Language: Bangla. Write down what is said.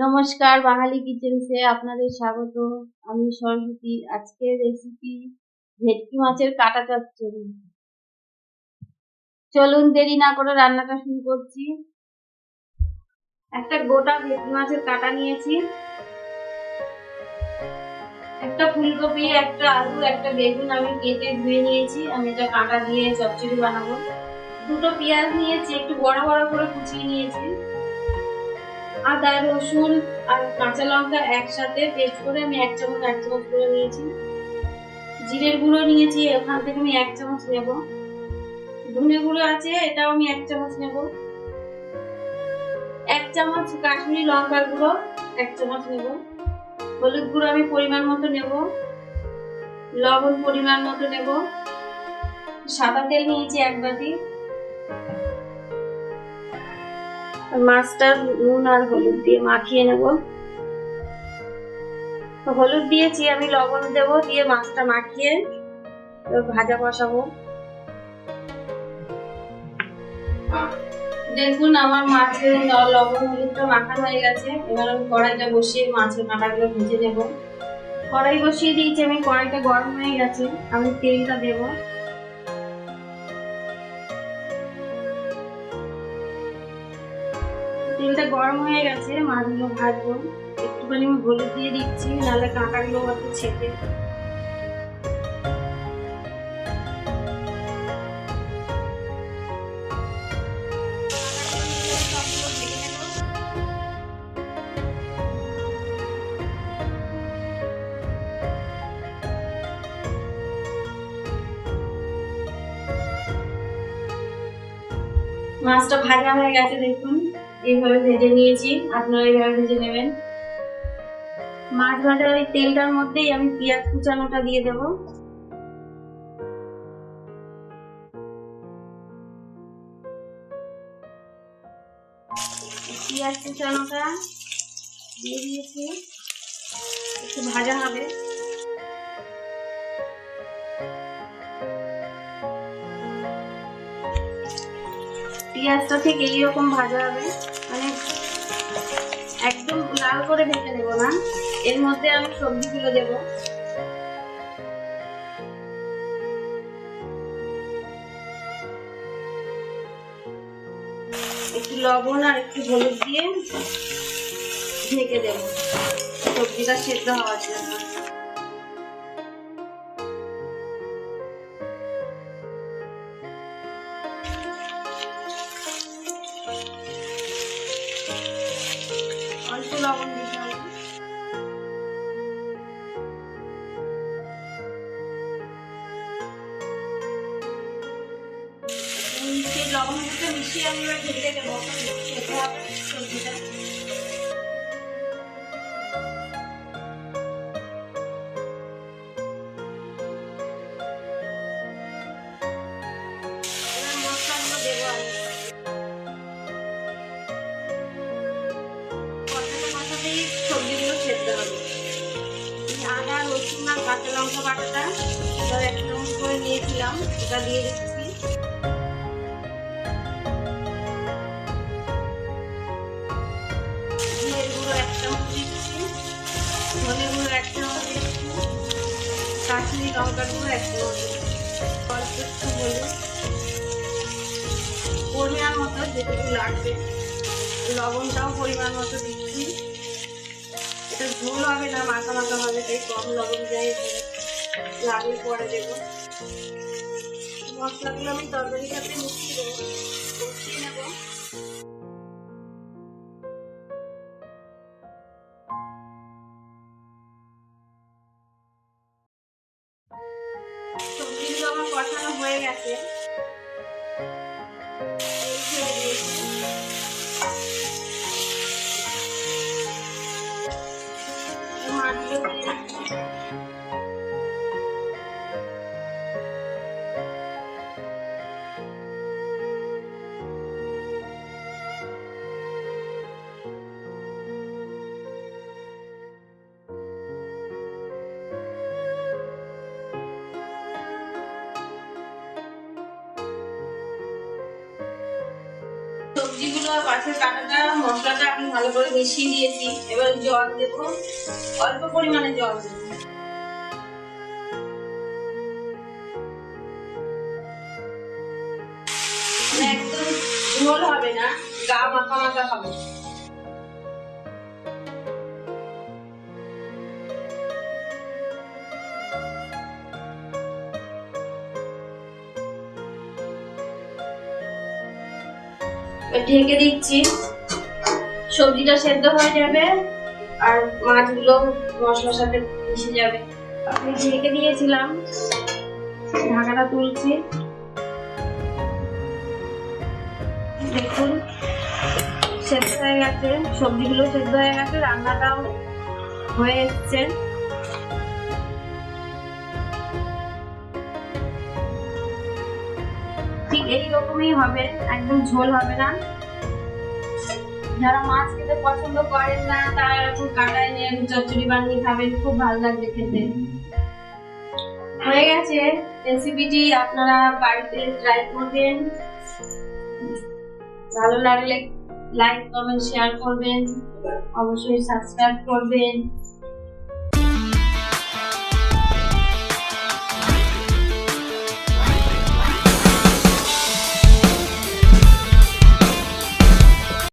নমস্কার, বাঙালি কিচেন্সে আপনাদের স্বাগত। আমি সরস্বতী। আজকের রেসিপি ভেটকি মাছের কাটা চচ্চড়ি। চলুন দেরি না করে রান্নাটা শুরু করছি। একটা গোটা ভেটকি মাছের কাটা নিয়েছি, একটা ফুলকপি, একটা আলু, একটা বেগুন আমি কেটে ধুয়ে নিয়েছি। আমি এটা কাঁটা দিয়ে চচ্চড়ি বানাবো। দুটো পেঁয়াজ নিয়েছি, একটু বড় বড় করে কুচিয়ে নিয়েছি। আদা, রসুন আর কাঁচা লঙ্কা একসাথে পেস্ট করে আমি এক চামচ করে নিয়েছি। জিরের গুঁড়ো নিয়েছি, ওখান থেকে আমি 1 চামচ নেব। ধনে গুঁড়ো আছে, এটাও আমি 1 চামচ নেব। 1 চামচ কাশ্মীরি লঙ্কার গুঁড়ো 1 চামচ নেব। হলুদ গুঁড়ো আমি পরিমাণ মতো নেব। লবণ পরিমাণ মতো নেব। সাদা তেল নিয়েছি 1 বাটি। মাছটা নুন আর হলুদ দিয়ে মাখিয়ে নেব। হলুদ দিয়েছি, আমি লবণ দেব, দিয়ে মাছটা মাখিয়ে ভাজা বসাবো। দেখুন আমার মাছের লবণ হলুদটা মাখানো হয়ে গেছে। এবার আমি কড়াইটা বসিয়ে মাছের কাঁটাগুলো ভেজে নেব। কড়াই বসিয়ে দিয়েছি আমি, কড়াইটা গরম হয়ে গেছে, আমি তেলটা দেব। তেলটা গরম হয়ে গেছে, মাছগুলো ভাজবো। একটুখানি আমি হলুদ দিয়ে দিচ্ছি, নাহলে কাঁটাগুলো হয়তো ছেঁকে। মাছটা ভাজা হয়ে গেছে, দেখুন এইভাবে ভেজে নিয়েছি, আপনারা এইভাবে ভেজে নেবেন। মাছ ভাজার ওই তেলটার মধ্যেই আমি পেঁয়াজ কুচানোটা দিয়ে দেব। পেঁয়াজ কুচানোটা দিয়ে দিয়েছি, একটু ভাজা হবে। পেঁয়াজটা ঠিক এইরকম ভাজা হবে, মানে একদম লাল করে ভেজে নেব না। এর মধ্যে আমি সবজিগুলো দেব। একটু লবণ আর একটু হলুদ দিয়ে ঢেকে দেব সবজিটা সেদ্ধ হওয়ার জন্য। অল্প লবণ দিতে হবে। সেই লবণ হলুদটা মিশিয়ে আমি এবার ঢেকে দেবো, সেদ্ধ হবে সবজিটা। মশলাগুলো দেবো আমি। কষাতেই সবজিগুলো সেদ্ধ হবে। আদা, রসুন আর কাঁচা লঙ্কা বাটাটা এবার 1 চামচ করে নিয়েছিলাম, এটা দিয়ে দিচ্ছি। জিরের গুঁড়ো 1 চামচ দিচ্ছি। ধনে গুঁড়ো 1 চামচ দিচ্ছি। কাশ্মীরি লঙ্কার গুঁড়ো 1 চামচ দিচ্ছি। অল্প একটু হলুদ, পরিমাণ মতো যেটুকু লাগবে। লবণটাও পরিমাণ মতো দিচ্ছি। এটা ঝোল হবে না, মাখা মাখা হবে, তাই কম লবণ দেয়, লাগলে পরে দেবো। মশলাগুলো আমি তরকারির সাথে মিশিয়ে দেবো, কষিয়ে নেবো। সবজিগুলো আমার কষানো হয়ে গেছে, মাছগুলো দিয়ে দিচ্ছি। আর মাছের কাঁটাটা মশলাটা আমি ভালো করে মিশিয়ে দিয়েছি। এবার জল দেবো, অল্প পরিমাণে জল দেবো। একদম ঝোল হবে না, গা মাখা মাখা হবে। ঢেকে দিচ্ছি, সবজিটা সেদ্ধ হয়ে যাবে আর মাছগুলো মশলার সাথে মিশে যাবে। আমি ঢেকে দিয়েছিলাম, ঢাকাটা তুলছি। দেখুন সেদ্ধ হয়ে গেছে, সবজিগুলো সেদ্ধ হয়ে গেছে, রান্নাটাও হয়ে এসছে। ঠিক এইরকমই হবে, একদম ঝোল হবে না। যারা মাছ খেতে পছন্দ করেন না তারা এরকম কাঁটায় নিয়ে চচ্চড়ি বানিয়ে খাবেন, খুব ভালো লাগবে খেতে। হয়ে গেছে রেসিপিটি, আপনারা বাড়িতে ট্রাই করবেন। ভালো লাগলে লাইক কমেন্ট শেয়ার করবেন, অবশ্যই সাবস্ক্রাইব করবেন।